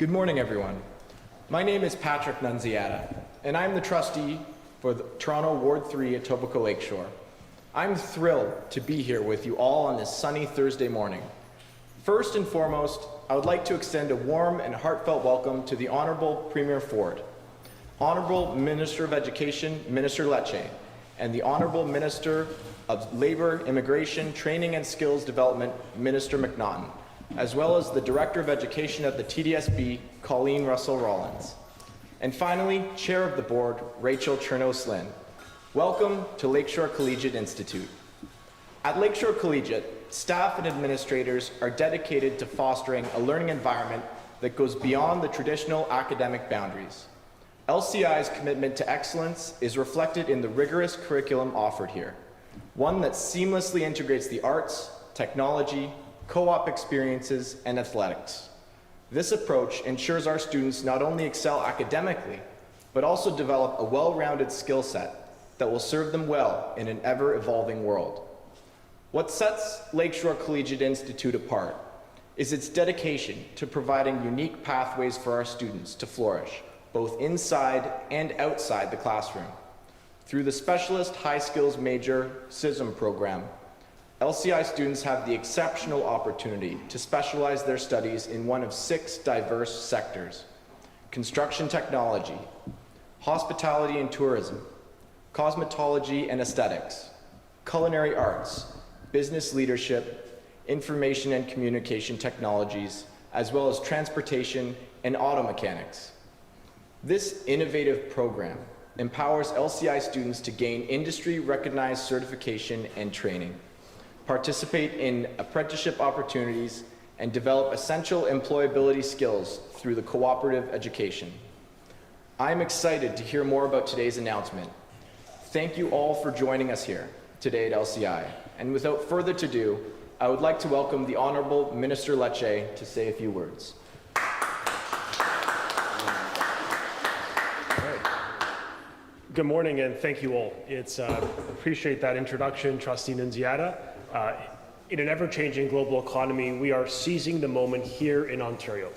Good morning, everyone. My name is Patrick Nunziata, and I'm the trustee for the Toronto Ward 3 Etobicoke Lakeshore. I'm thrilled to be here with you all on this sunny Thursday morning. First and foremost, I would like to extend a warm and heartfelt welcome to the Honourable Premier Ford, Honourable Minister of Education, Minister Lecce, and the Honourable Minister of Labour, Immigration, Training and Skills Development, Minister McNaughton, as well as the Director of Education at the TDSB, Colleen Russell-Rollins. And finally, Chair of the Board, Rachel Chernos-Lynn. Welcome to Lakeshore Collegiate Institute. At Lakeshore Collegiate, staff and administrators are dedicated to fostering a learning environment that goes beyond the traditional academic boundaries. LCI's commitment to excellence is reflected in the rigorous curriculum offered here, one that seamlessly integrates the arts, technology, co-op experiences, and athletics. This approach ensures our students not only excel academically, but also develop a well-rounded skill set that will serve them well in an ever-evolving world. What sets Lakeshore Collegiate Institute apart is its dedication to providing unique pathways for our students to flourish, both inside and outside the classroom. Through the Specialist High Skills Major SISM program, LCI students have the exceptional opportunity to specialize their studies in one of 6 diverse sectors: construction technology, hospitality and tourism, cosmetology and aesthetics, culinary arts, business leadership, information and communication technologies, as well as transportation and auto mechanics. This innovative program empowers LCI students to gain industry-recognized certification and training, participate in apprenticeship opportunities, and develop essential employability skills through the cooperative education. I'm excited to hear more about today's announcement. Thank you all for joining us here today at LCI. And without further ado, I would like to welcome the Honourable Minister Lecce to say a few words. Good morning and thank you all. Appreciate that introduction, Trustee Nunziata. In an ever-changing global economy, we are seizing the moment here in Ontario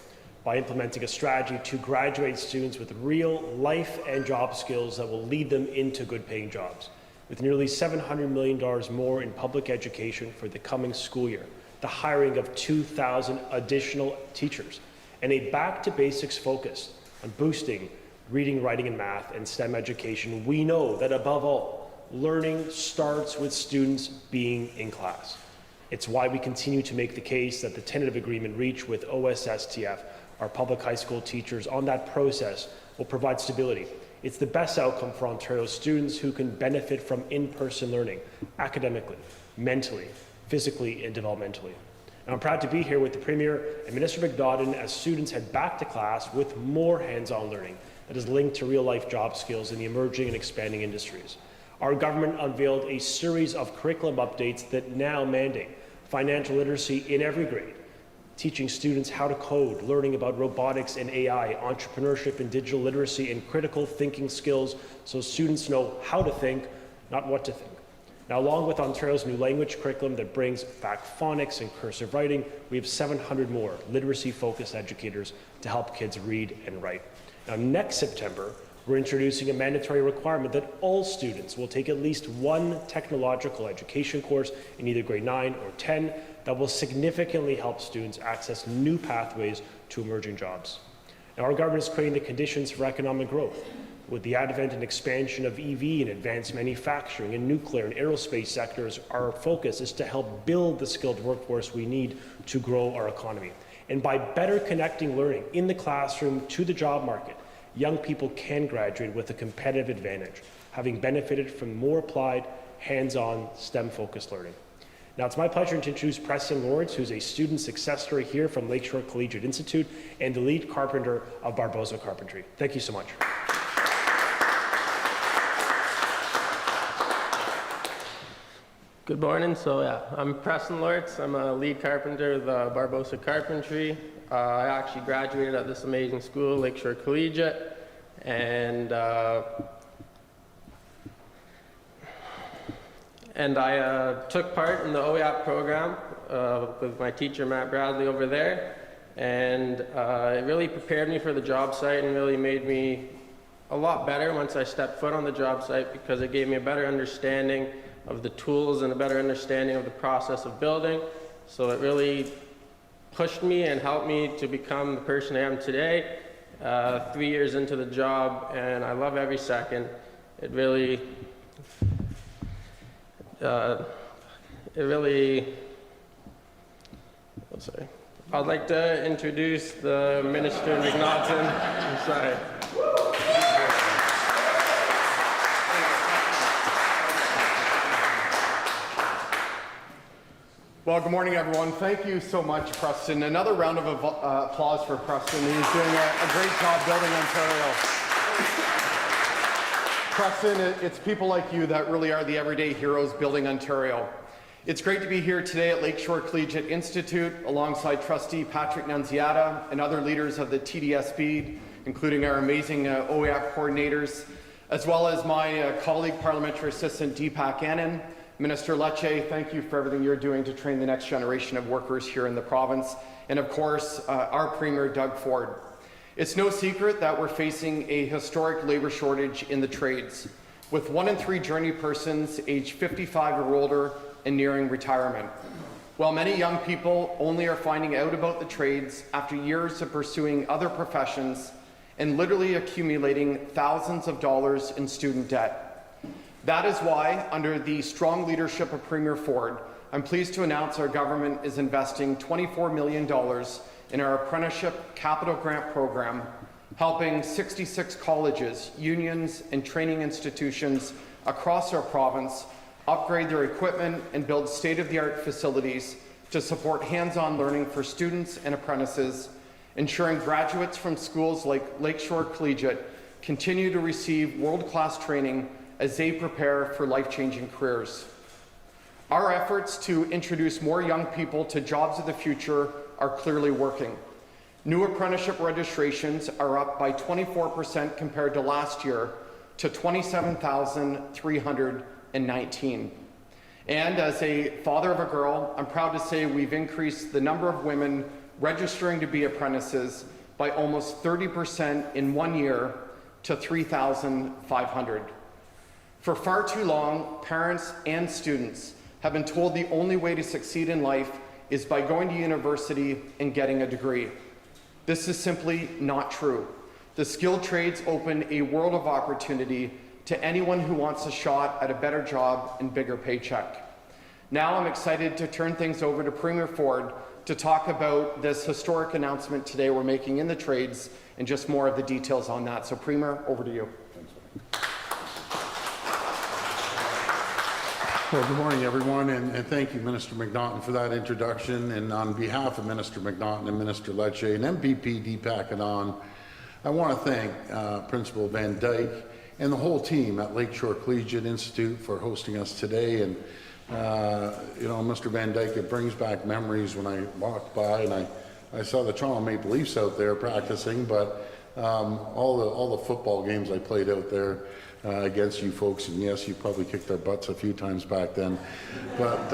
by implementing a strategy to graduate students with real life and job skills that will lead them into good-paying jobs. With nearly $700 million more in public education for the coming school year, the hiring of 2,000 additional teachers, and a back-to-basics focus on boosting reading, writing, and math, and STEM education, we know that above all, learning starts with students being in class. It's why we continue to make the case that the tentative agreement reached with OSSTF, our public high school teachers, on that process will provide stability. It's the best outcome for Ontario students who can benefit from in-person learning, academically, mentally, physically, and developmentally. And I'm proud to be here with the Premier and Minister McNaughton as students head back to class with more hands-on learning that is linked to real-life job skills in the emerging and expanding industries. Our government unveiled a series of curriculum updates that now mandate financial literacy in every grade, teaching students how to code, learning about robotics and AI, entrepreneurship and digital literacy, and critical thinking skills so students know how to think, not what to think. Now, along with Ontario's new language curriculum that brings back phonics and cursive writing, we have 700 more literacy-focused educators to help kids read and write. Now, next September, we're introducing a mandatory requirement that all students will take at least one technological education course in either grade 9 or 10 that will significantly help students access new pathways to emerging jobs. Now, our government is creating the conditions for economic growth. With the advent and expansion of EV and advanced manufacturing and nuclear and aerospace sectors, our focus is to help build the skilled workforce we need to grow our economy. And by better connecting learning in the classroom to the job market, young people can graduate with a competitive advantage, having benefited from more applied, hands-on, STEM-focused learning. Now, it's my pleasure to introduce Preston Lawrence, who's a student success story here from Lakeshore Collegiate Institute and the lead carpenter of Barbosa Carpentry. Thank you so much. Good morning. I'm Preston Lawrence. I'm a lead carpenter of Barbosa Carpentry. I actually graduated at this amazing school, Lakeshore Collegiate, and I took part in the OEAP program with my teacher, Matt Bradley, over there. and it really prepared me for the job site and really made me a lot better once I stepped foot on the job site, because it gave me a better understanding of the tools and a better understanding of the process of building. So it really pushed me and helped me to become the person I am today, 3 years into the job, and I love every second. It really, oh, sorry. I'd like to introduce the Minister McNaughton. I'm sorry. Well, good morning, everyone. Thank you so much, Preston. Another round of applause for Preston. He's doing a great job building Ontario. Preston, it's people like you that really are the everyday heroes building Ontario. It's great to be here today at Lakeshore Collegiate Institute alongside Trustee Patrick Nunziata and other leaders of the TDSB, including our amazing OEAC coordinators, as well as my colleague, Parliamentary Assistant Deepak Anand. Minister Lecce, thank you for everything you're doing to train the next generation of workers here in the province. And of course, our Premier, Doug Ford. It's no secret that we're facing a historic labor shortage in the trades, with 1 in 3 journey persons aged 55 or older and nearing retirement. While many young people only are finding out about the trades after years of pursuing other professions and literally accumulating thousands of dollars in student debt. That is why, under the strong leadership of Premier Ford, I'm pleased to announce our government is investing $24 million in our apprenticeship capital grant program, helping 66 colleges, unions, and training institutions across our province upgrade their equipment and build state-of-the-art facilities to support hands-on learning for students and apprentices, ensuring graduates from schools like Lakeshore Collegiate continue to receive world-class training as they prepare for life-changing careers. Our efforts to introduce more young people to jobs of the future are clearly working. New apprenticeship registrations are up by 24% compared to last year to 27,319. And as a father of a girl, I'm proud to say we've increased the number of women registering to be apprentices by almost 30% in 1 year to 3,500. For far too long, parents and students have been told the only way to succeed in life is by going to university and getting a degree. This is simply not true. The skilled trades open a world of opportunity to anyone who wants a shot at a better job and bigger paycheck. Now I'm excited to turn things over to Premier Ford to talk about this historic announcement today we're making in the trades and just more of the details on that. So Premier, over to you. Well, good morning, everyone, and thank you, Minister McNaughton, for that introduction. And on behalf of Minister McNaughton and Minister Lecce and MPP Deepak Anand, I want to thank Principal Van Dyke and the whole team at Lakeshore Collegiate Institute for hosting us today. And you know, Mr. Van Dyke, it brings back memories when I walked by and I saw the Toronto Maple Leafs out there practicing, but all the football games I played out there against you folks, and yes, you probably kicked our butts a few times back then. But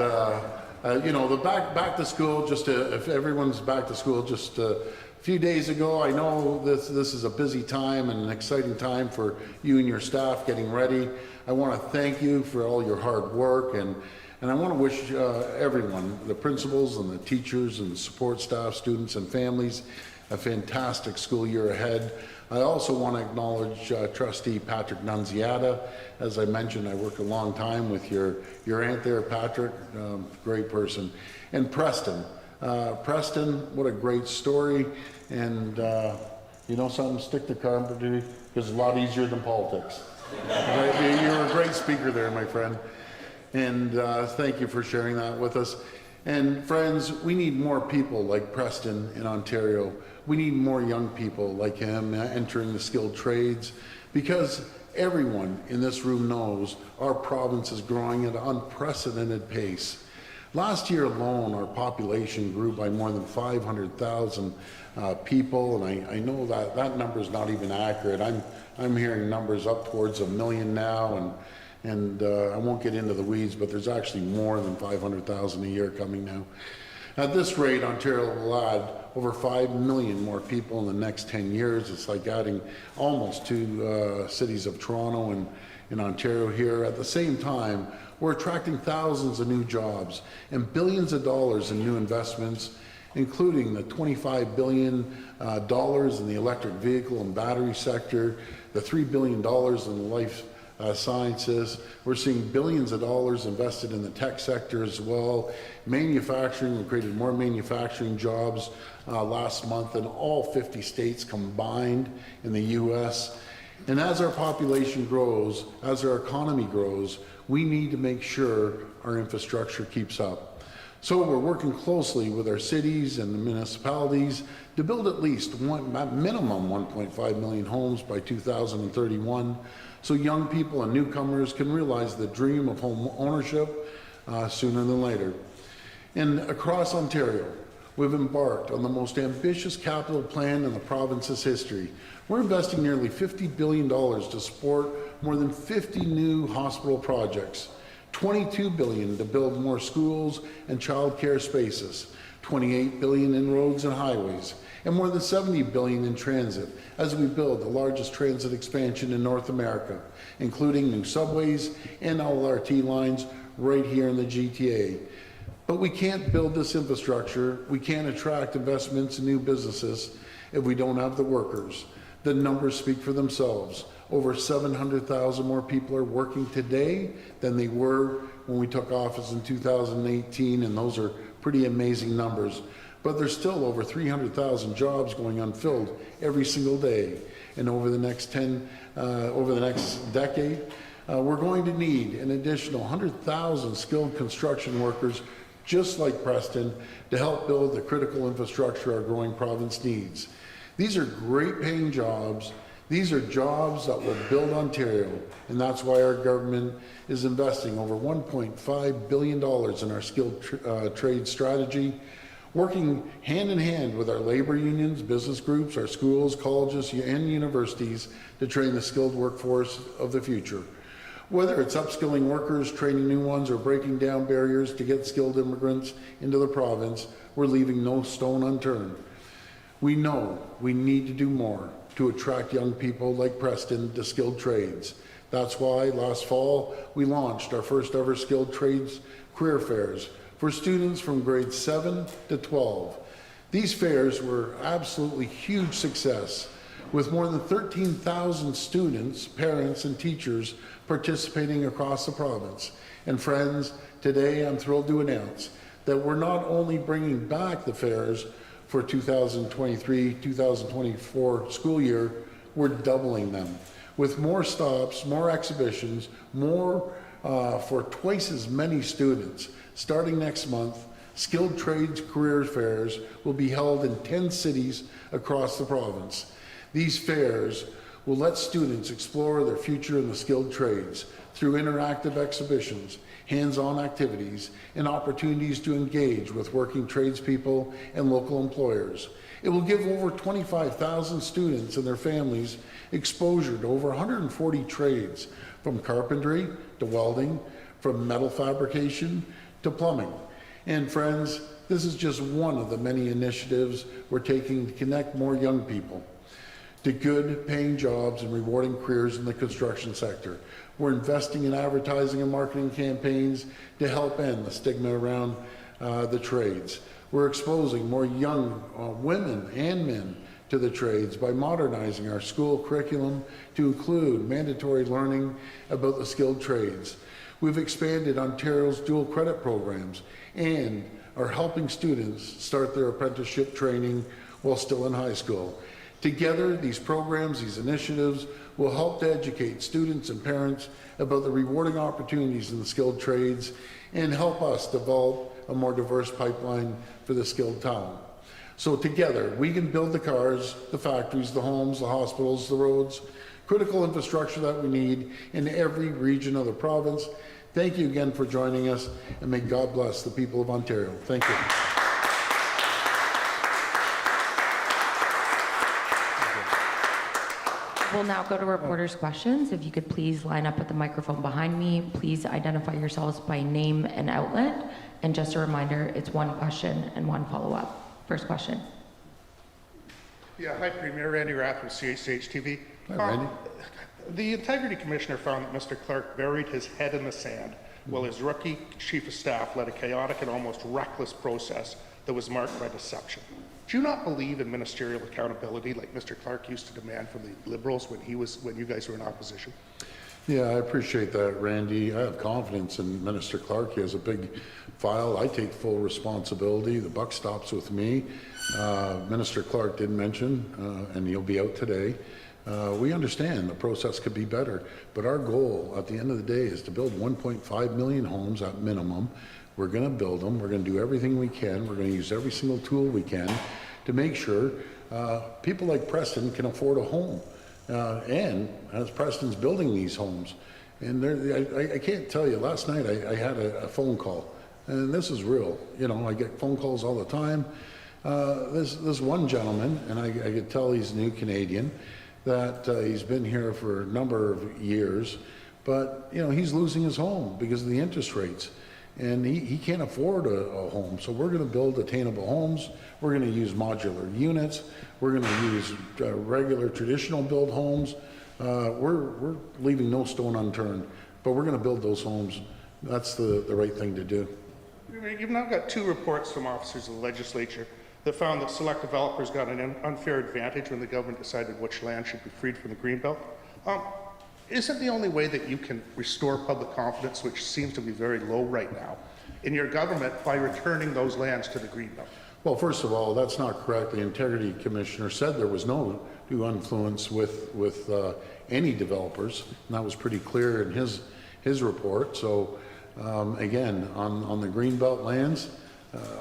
you know, the back to school, if everyone's back to school just a few days ago, I know this is a busy time and an exciting time for you and your staff getting ready. I want to thank you for all your hard work, and I want to wish everyone, the principals and the teachers and support staff, students and families, a fantastic school year ahead. I also want to acknowledge Trustee Patrick Nunziata. As I mentioned, I worked a long time with your aunt there, Patrick, great person. And Preston. Preston, what a great story. And you know something, stick to carpentry, because it's a lot easier than politics. Right? You're a great speaker there, my friend. And thank you for sharing that with us. And friends, we need more people like Preston in Ontario. We need more young people like him entering the skilled trades, because everyone in this room knows our province is growing at an unprecedented pace. Last year alone, our population grew by more than 500,000 people, and I know that number is not even accurate. I'm hearing numbers up towards 1 million now, and I won't get into the weeds, but there's actually more than 500,000 a year coming now. At this rate, Ontario will add over 5 million more people in the next 10 years. It's like adding almost two cities of Toronto and in Ontario here. At the same time, we're attracting thousands of new jobs and billions of dollars in new investments, including the $25 billion in the electric vehicle and battery sector, the $3 billion in the life sciences. We're seeing billions of dollars invested in the tech sector as well. Manufacturing, we created more manufacturing jobs last month in all 50 states combined in the US. And as our population grows, as our economy grows, we need to make sure our infrastructure keeps up. So we're working closely with our cities and the municipalities to build at least minimum 1.5 million homes by 2031, so young people and newcomers can realize the dream of home ownership sooner than later. And across Ontario, we've embarked on the most ambitious capital plan in the province's history. We're investing nearly $50 billion to support more than 50 new hospital projects, $22 billion to build more schools and childcare spaces, $28 billion in roads and highways, and more than $70 billion in transit as we build the largest transit expansion in North America, including new subways and LRT lines right here in the GTA. But we can't build this infrastructure, we can't attract investments and new businesses if we don't have the workers. The numbers speak for themselves. Over 700,000 more people are working today than they were when we took office in 2018, and those are pretty amazing numbers. But there's still over 300,000 jobs going unfilled every single day. And over the next decade, we're going to need an additional 100,000 skilled construction workers just like Preston to help build the critical infrastructure our growing province needs. These are great paying jobs. These are jobs that will build Ontario, and that's why our government is investing over $1.5 billion in our skilled trade strategy, working hand in hand with our labor unions, business groups, our schools, colleges, and universities to train the skilled workforce of the future. Whether it's upskilling workers, training new ones, or breaking down barriers to get skilled immigrants into the province, we're leaving no stone unturned. We know we need to do more to attract young people like Preston to skilled trades. That's why last fall we launched our first ever skilled trades career fairs for students from grades 7 to 12. These fairs were absolutely huge success, with more than 13,000 students, parents, and teachers participating across the province. And friends, today I'm thrilled to announce that we're not only bringing back the fairs for 2023-2024 school year, we're doubling them with more stops, more exhibitions, more for twice as many students. Starting next month, skilled trades career fairs will be held in 10 cities across the province. These fairs will let students explore their future in the skilled trades through interactive exhibitions, hands-on activities, and opportunities to engage with working tradespeople and local employers. It will give over 25,000 students and their families exposure to over 140 trades, from carpentry to welding, from metal fabrication to plumbing. And friends, this is just one of the many initiatives we're taking to connect more young people to good paying jobs and rewarding careers in the construction sector. We're investing in advertising and marketing campaigns to help end the stigma around the trades. We're exposing more young women and men to the trades by modernizing our school curriculum to include mandatory learning about the skilled trades. We've expanded Ontario's dual credit programs and are helping students start their apprenticeship training while still in high school. Together, these programs, these initiatives, will help to educate students and parents about the rewarding opportunities in the skilled trades and help us develop a more diverse pipeline for the skilled talent. So together, we can build the cars, the factories, the homes, the hospitals, the roads, critical infrastructure that we need in every region of the province. Thank you again for joining us, and may God bless the people of Ontario. Thank you. We'll now go to reporters' questions. If you could please line up at the microphone behind me. Please identify yourselves by name and outlet. And just a reminder, it's one question and one follow-up. First question. Yeah, hi Premier, Randy Rath with CHH TV. Hi, Randy. The Integrity Commissioner found that Mr. Clark buried his head in the sand while his rookie chief of staff led a chaotic and almost reckless process that was marked by deception. Do you not believe in ministerial accountability like Mr. Clark used to demand from the Liberals when you guys were in opposition? Yeah, I appreciate that, Randy. I have confidence in Minister Clark. He has a big file. I take full responsibility. The buck stops with me. Minister Clark did mention, and he'll be out today, we understand the process could be better, but our goal at the end of the day is to build 1.5 million homes at minimum. We're going to build them. We're going to do everything we can. We're going to use every single tool we can to make sure people like Preston can afford a home. And as Preston's building these homes, and I can't tell you, last night I had a phone call, and this is real. You know, I get phone calls all the time. This one gentleman, and I could tell he's a new Canadian, that he's been here for a number of years, but you know, he's losing his home because of the interest rates. And he can't afford a home. So we're going to build attainable homes. We're going to use modular units. We're going to use regular traditional build homes. We're leaving no stone unturned, but we're going to build those homes. That's the right thing to do. You've now got two reports from officers of the legislature that found that select developers got an unfair advantage when the government decided which land should be freed from the Greenbelt. Isn't the only way that you can restore public confidence, which seems to be very low right now, in your government by returning those lands to the Greenbelt? Well, first of all, that's not correct. The Integrity Commissioner said there was no due influence with any developers, and that was pretty clear in his report. So again, on the Greenbelt lands,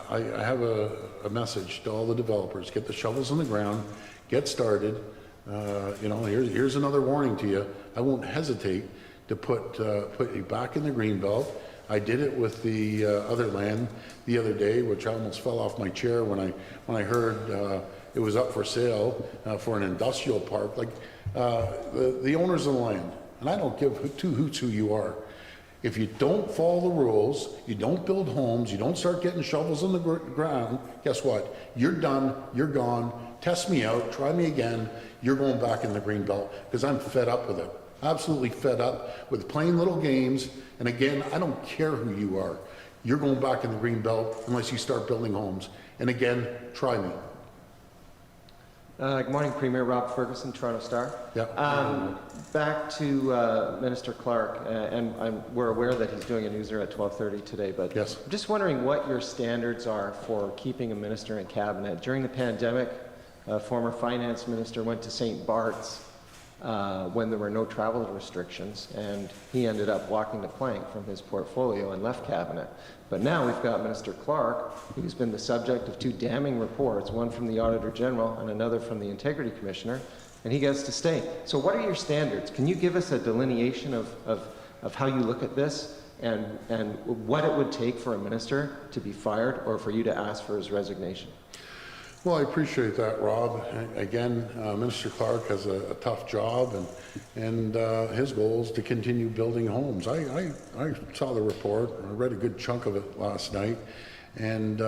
I have a message to all the developers: get the shovels in the ground, get started. You know, here's another warning to you. I won't hesitate to put you back in the Greenbelt. I did it with the other land the other day, which I almost fell off my chair when I heard it was up for sale for an industrial park. Like the owners of the land, and I don't give two hoots who you are. If you don't follow the rules, you don't build homes, you don't start getting shovels in the ground, guess what? You're done, you're gone. Test me out, try me again. You're going back in the Greenbelt, because I'm fed up with it. Absolutely fed up with playing little games. And again, I don't care who you are. You're going back in the Greenbelt unless you start building homes. And again, try me. Good morning, Premier. Rob Ferguson, Toronto Star. Yeah. Back to Minister Clark, and we're aware that he's doing a newser at 12:30 today, but Yes. I'm just wondering what your standards are for keeping a minister in cabinet. During the pandemic, a former finance minister went to St. Bart's when there were no travel restrictions, and he ended up walking the plank from his portfolio and left cabinet. But now we've got Minister Clark, who's been the subject of two damning reports, one from the Auditor General and another from the Integrity Commissioner, and he gets to stay. So what are your standards? Can you give us a delineation of how you look at this and what it would take for a minister to be fired or for you to ask for his resignation? Well, I appreciate that, Rob. Again, Minister Clark has a tough job, and his goal is to continue building homes. I saw the report. I read a good chunk of it last night, and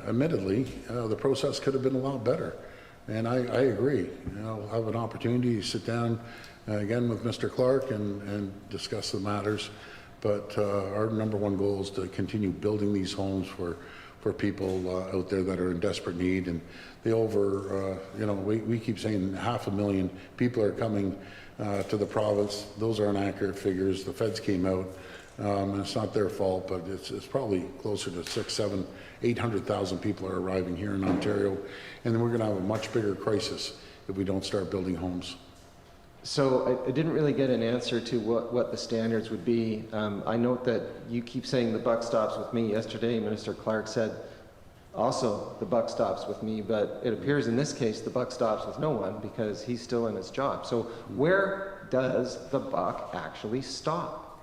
admittedly, the process could have been a lot better. And I agree. I'll have an opportunity to sit down again with Mr. Clark and discuss the matters. But our number one goal is to continue building these homes for people out there that are in desperate need. And we keep saying 500,000 people are coming to the province. Those are inaccurate figures. The feds came out, and it's not their fault, but it's probably closer to 600,000, 800,000 people are arriving here in Ontario. And then we're going to have a much bigger crisis if we don't start building homes. So I didn't really get an answer to what the standards would be. I note that you keep saying the buck stops with me. Yesterday, Minister Clark said also the buck stops with me, but it appears in this case the buck stops with no one because he's still in his job. So where does the buck actually stop?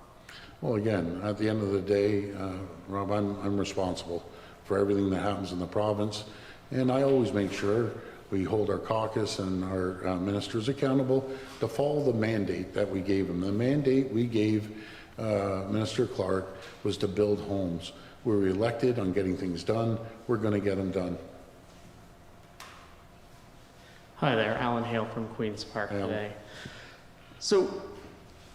Well, again, at the end of the day, Rob, I'm responsible for everything that happens in the province, and I always make sure We hold our caucus and our ministers accountable to follow the mandate that we gave them. The mandate we gave Minister Clark was to build homes. We were elected on getting things done. We're going to get them done. Hi there, Alan Hale from Queen's Park Alan. today. So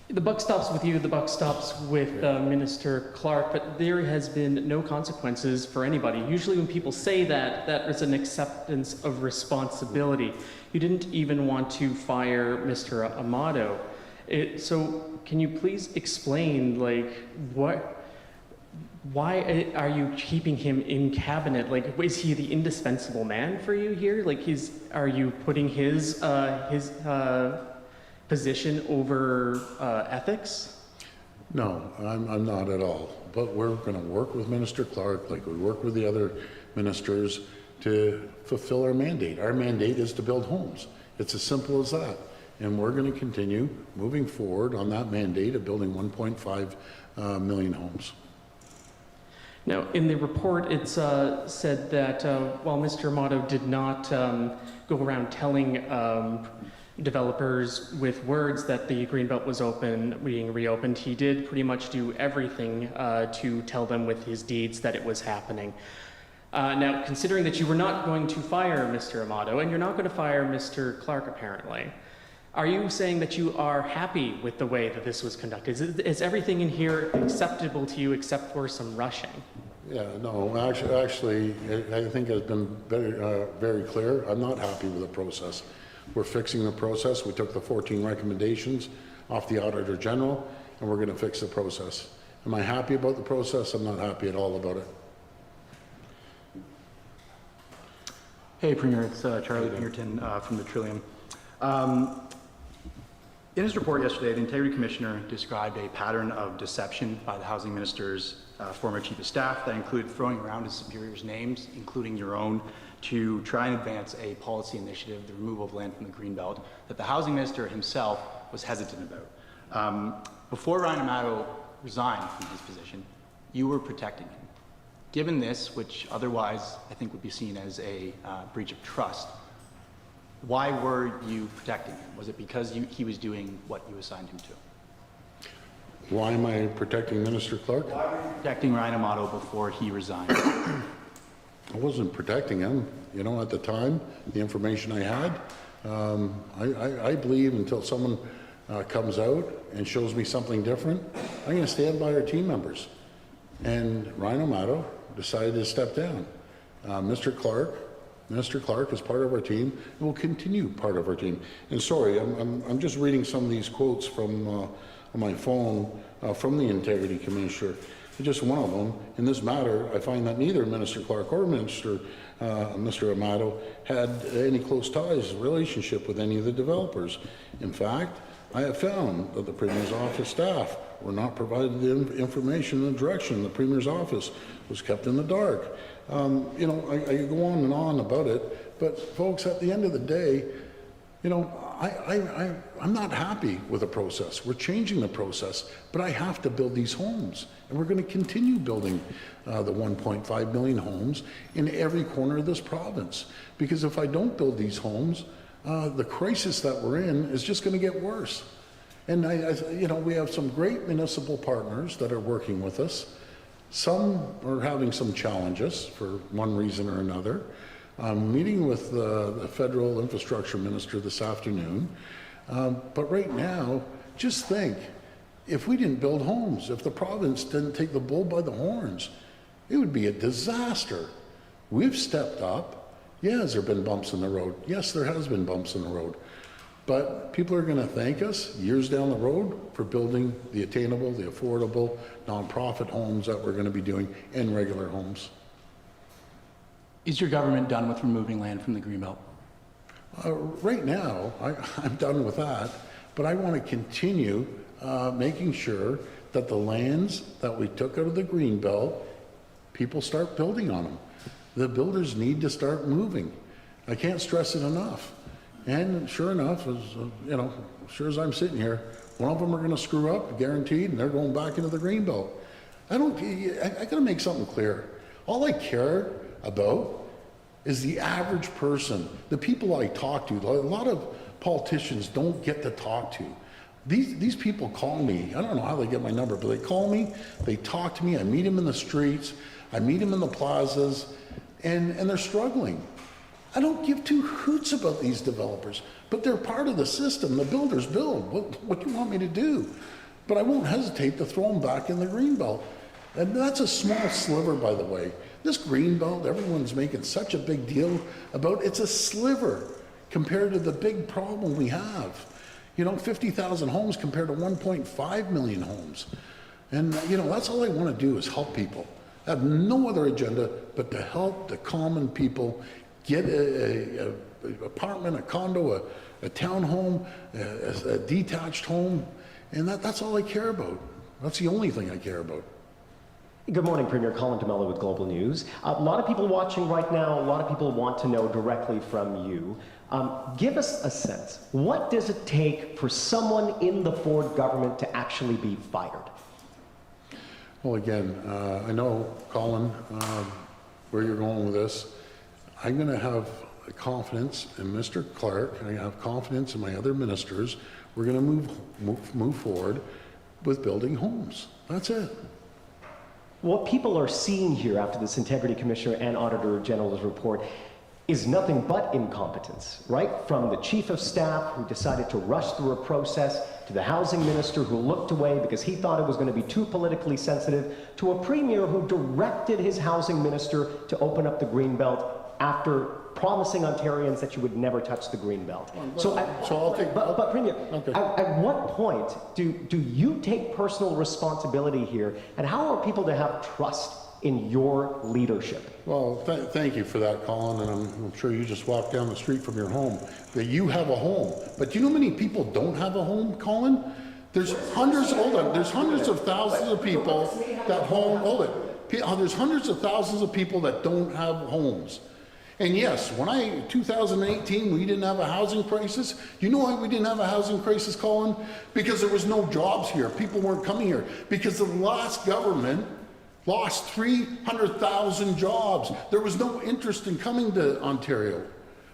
the buck stops with you, the buck stops with Minister Clark, but there has been no consequences for anybody. Usually when people say that, that is an acceptance of responsibility. You didn't even want to fire Mr. Amato. So can you please explain, like, why are you keeping him in cabinet? Like, is he the indispensable man for you here? Like, are you putting his position over ethics? No, I'm not at all. But we're going to work with Minister Clark like we work with the other ministers to fulfill our mandate. Our mandate is to build homes. It's as simple as that. And we're going to continue moving forward on that mandate of building 1.5 million homes. Now, in the report, it's said that while Mr. Amato did not go around telling developers with words that the Greenbelt was being reopened, he did pretty much do everything to tell them with his deeds that it was happening. Now, considering that you were not going to fire Mr. Amato, and you're not going to fire Mr. Clark, apparently, are you saying that you are happy with the way that this was conducted? Is everything in here acceptable to you except for some rushing? Yeah, no, actually, I think it's been very clear. I'm not happy with the process. We're fixing the process. We took the 14 recommendations off the Auditor General, and we're going to fix the process. Am I happy about the process? I'm not happy at all about it. Hey, Premier, it's Charlie Pinkerton from the Trillium. In his report yesterday, the Integrity Commissioner described a pattern of deception by the Housing Minister's former Chief of Staff that included throwing around his superiors' names, including your own, to try and advance a policy initiative, the removal of land from the Greenbelt, that the Housing Minister himself was hesitant about. Before Ryan Amato resigned from his position, you were protecting him. Given this, which otherwise I think would be seen as a breach of trust, why were you protecting him? Was it because he was doing what you assigned him to? Why am I protecting Minister Clark? Why were you protecting Ryan Amato before he resigned? I wasn't protecting him. You know, at the time, the information I had, I believe until someone comes out and shows me something different, I'm going to stand by our team members. And Ryan Amato decided to step down. Minister Clark is part of our team and will continue part of our team. And sorry, I'm just reading some of these quotes from on my phone from the Integrity Commissioner. Just one of them. In this matter, I find that neither Minister Clark or Mr. Amato had any close ties, relationship with any of the developers. In fact, I have found that the Premier's office staff were not provided the information and direction. The Premier's office was kept in the dark. You know, I go on and on about it, but folks, at the end of the day, you know, I'm not happy with the process. We're changing the process, but I have to build these homes, and we're going to continue building the 1.5 million homes in every corner of this province. Because if I don't build these homes, the crisis that we're in is just going to get worse. And you know, we have some great municipal partners that are working with us. Some are having some challenges for one reason or another. I'm meeting with the federal infrastructure minister this afternoon. But right now, just think, if we didn't build homes, if the province didn't take the bull by the horns, it would be a disaster. We've stepped up. Yeah, has there been bumps in the road? Yes, there has been bumps in the road. But people are going to thank us years down the road for building the attainable, the affordable, nonprofit homes that we're going to be doing, and regular homes. Is your government done with removing land from the Greenbelt? Right now, I'm done with that, but I want to continue making sure that the lands that we took out of the Greenbelt, people start building on them. The builders need to start moving. I can't stress it enough. And sure enough, as you know, sure as I'm sitting here, one of them are going to screw up, guaranteed, and they're going back into the Greenbelt. I got to make something clear. All I care about is the average person, the people I talk to. A lot of politicians don't get to talk to. These people call me. I don't know how they get my number, but they call me, they talk to me, I meet them in the streets, I meet them in the plazas, and they're struggling. I don't give two hoots about these developers, but they're part of the system. The builders build. What do you want me to do? But I won't hesitate to throw them back in the Greenbelt. And that's a small sliver, by the way. This Greenbelt, everyone's making such a big deal about. It's a sliver compared to the big problem we have. You know, 50,000 homes compared to 1.5 million homes. And, you know, that's all I want to do is help people. I have no other agenda but to help the common people get a apartment, a condo, a townhome, a detached home. And that's all I care about. That's the only thing I care about. Good morning, Premier. Colin DeMello with Global News. A lot of people watching right now, a lot of people want to know directly from you. Give us a sense. What does it take for someone in the Ford government to actually be fired? Well, again, I know, Colin, where you're going with this. I'm going to have confidence in Mr. Clark. I have confidence in my other ministers. We're going to move forward with building homes. That's it. What people are seeing here after this Integrity Commissioner and Auditor General's report is nothing but incompetence, right? From the Chief of Staff who decided to rush through a process, to the Housing Minister who looked away because he thought it was going to be too politically sensitive, to a Premier who directed his Housing Minister to open up the Greenbelt after promising Ontarians that you would never touch the Greenbelt. But Premier, Okay. at what point do you take personal responsibility here, and how are people to have trust in your leadership? Well, thank you for that, Colin, and I'm sure you just walked down the street from your home, that you have a home. But do you know how many people don't have a home, Colin? There's hundreds, there's hundreds of thousands of people that there's hundreds of thousands of people that don't have homes. And yes, 2018, we didn't have a housing crisis. You know why we didn't have a housing crisis, Colin? Because there was no jobs here. People weren't coming here. Because the last government lost 300,000 jobs. There was no interest in coming to Ontario.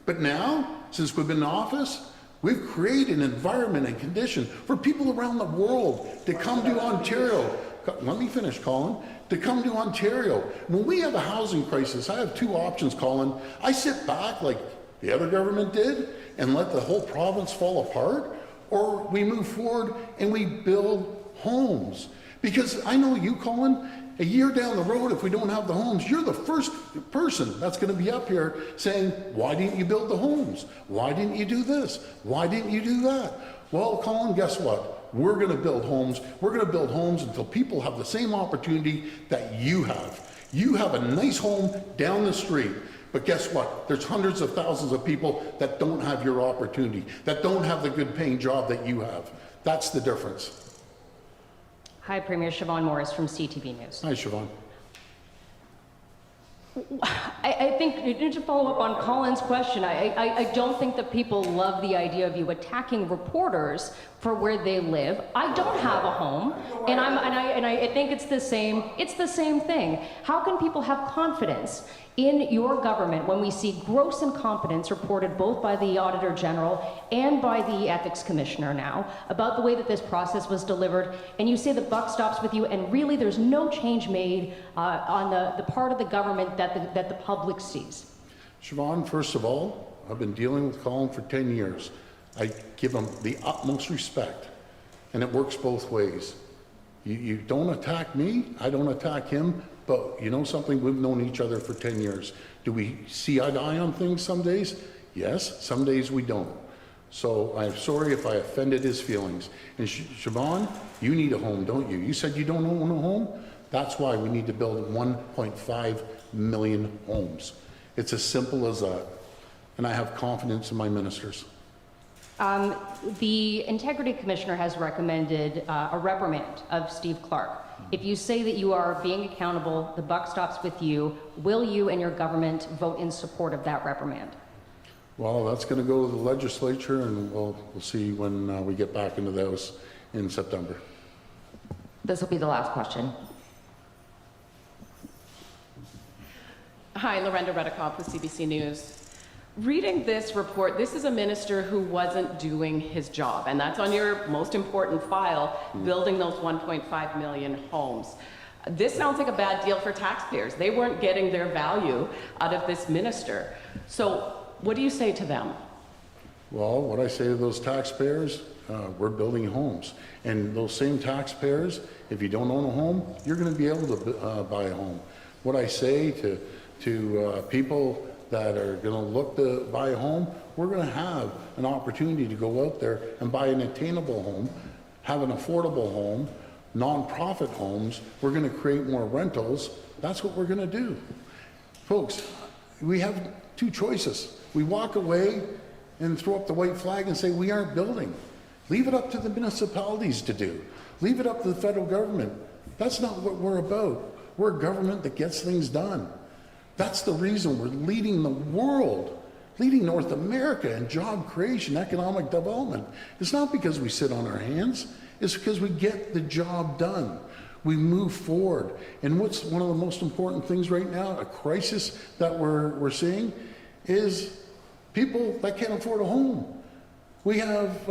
But now, since we've been in office, we've created an environment and condition for people around the world to come to Ontario. Let me finish, Colin. To come to Ontario. When we have a housing crisis, I have two options, Colin. I sit back like the other government did and let the whole province fall apart, or we move forward and we build homes. Because I know you, Colin, a year down the road, if we don't have the homes, you're the first person that's going to be up here saying, why didn't you build the homes? Why didn't you do this? Why didn't you do that? Well, Colin, guess what? We're going to build homes. We're going to build homes until people have the same opportunity that you have. You have a nice home down the street. But guess what? There's hundreds of thousands of people that don't have your opportunity, that don't have the good paying job that you have. That's the difference. Hi, Premier. Siobhan Morris from CTV News. Hi, Siobhan. I think, to follow up on Colin's question, I don't think that people love the idea of you attacking reporters for where they live. I don't have a home, and I think it's the same thing. How can people have confidence in your government when we see gross incompetence reported both by the Auditor General and by the Ethics Commissioner now about the way that this process was delivered, and you say the buck stops with you, and really there's no change made on the part of the government that the public sees? Siobhan, first of all, I've been dealing with Colin for 10 years. I give him the utmost respect, and it works both ways. You don't attack me, I don't attack him, but you know something? We've known each other for 10 years. Do we see eye to eye on things some days? Yes, some days we don't. So I'm sorry if I offended his feelings. And Siobhan, you need a home, don't you? You said you don't own a home? That's why we need to build 1.5 million homes. It's as simple as that. And I have confidence in my ministers. The Integrity Commissioner has recommended a reprimand of Steve Clark. If you say that you are being accountable, the buck stops with you, will you and your government vote in support of that reprimand? Well, that's going to go to the legislature, and we'll see when we get back into the House in September. This will be the last question. Hi, Lorenda Redikoff with CBC News. Reading this report, this is a minister who wasn't doing his job, and that's on your most important file, building those 1.5 million homes. This sounds like a bad deal for taxpayers. They weren't getting their value out of this minister. So what do you say to them? Well, what I say to those taxpayers, we're building homes. And those same taxpayers, if you don't own a home, you're going to be able to buy a home. What I say to people that are going to look to buy a home, we're going to have an opportunity to go out there and buy an attainable home, have an affordable home, non-profit homes. We're going to create more rentals. That's what we're going to do. Folks, we have two choices. We walk away and throw up the white flag and say we aren't building. Leave it up to the municipalities to do. Leave it up to the federal government. That's not what we're about. We're a government that gets things done. That's the reason we're leading the world, leading North America in job creation, economic development. It's not because we sit on our hands. It's because we get the job done. We move forward. And what's one of the most important things right now, a crisis that we're seeing, is people that can't afford a home. We have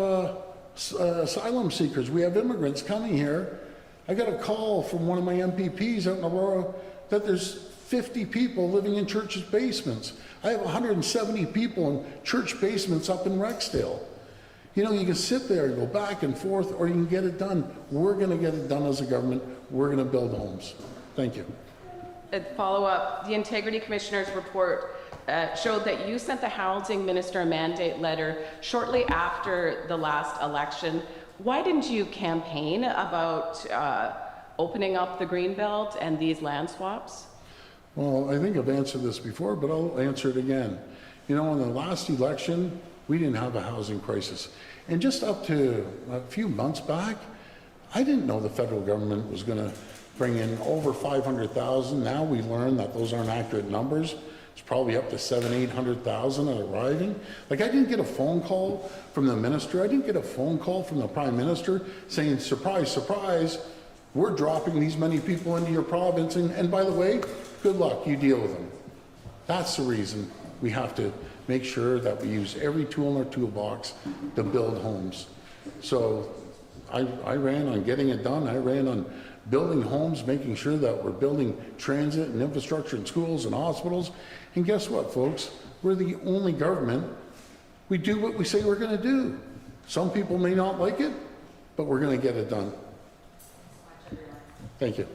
asylum seekers. We have immigrants coming here. I got a call from one of my MPPs out in Aurora that there's 50 people living in churches' basements. I have 170 people in church basements up in Rexdale. You know, you can sit there and go back and forth, or you can get it done. We're going to get it done as a government. We're going to build homes. Thank you. Follow up, the Integrity Commissioner's report showed that you sent the housing minister a mandate letter shortly after the last election. Why didn't you campaign about opening up the Greenbelt and these land swaps? Well, I think I've answered this before, but I'll answer it again. You know, in the last election, we didn't have a housing crisis. And just up to a few months back, I didn't know the federal government was going to bring in over 500,000. Now we learn that those aren't accurate numbers. It's probably up to 800,000 arriving. Like, I didn't get a phone call from the minister. I didn't get a phone call from the prime minister saying, surprise, surprise, we're dropping these many people into your province. And by the way, good luck, you deal with them. That's the reason we have to make sure that we use every tool in our toolbox to build homes. So I ran on getting it done. I ran on building homes, making sure that we're building transit and infrastructure in schools and hospitals. And guess what, folks? We're the only government. We do what we say we're going to do. Some people may not like it, but we're going to get it done. Thank you.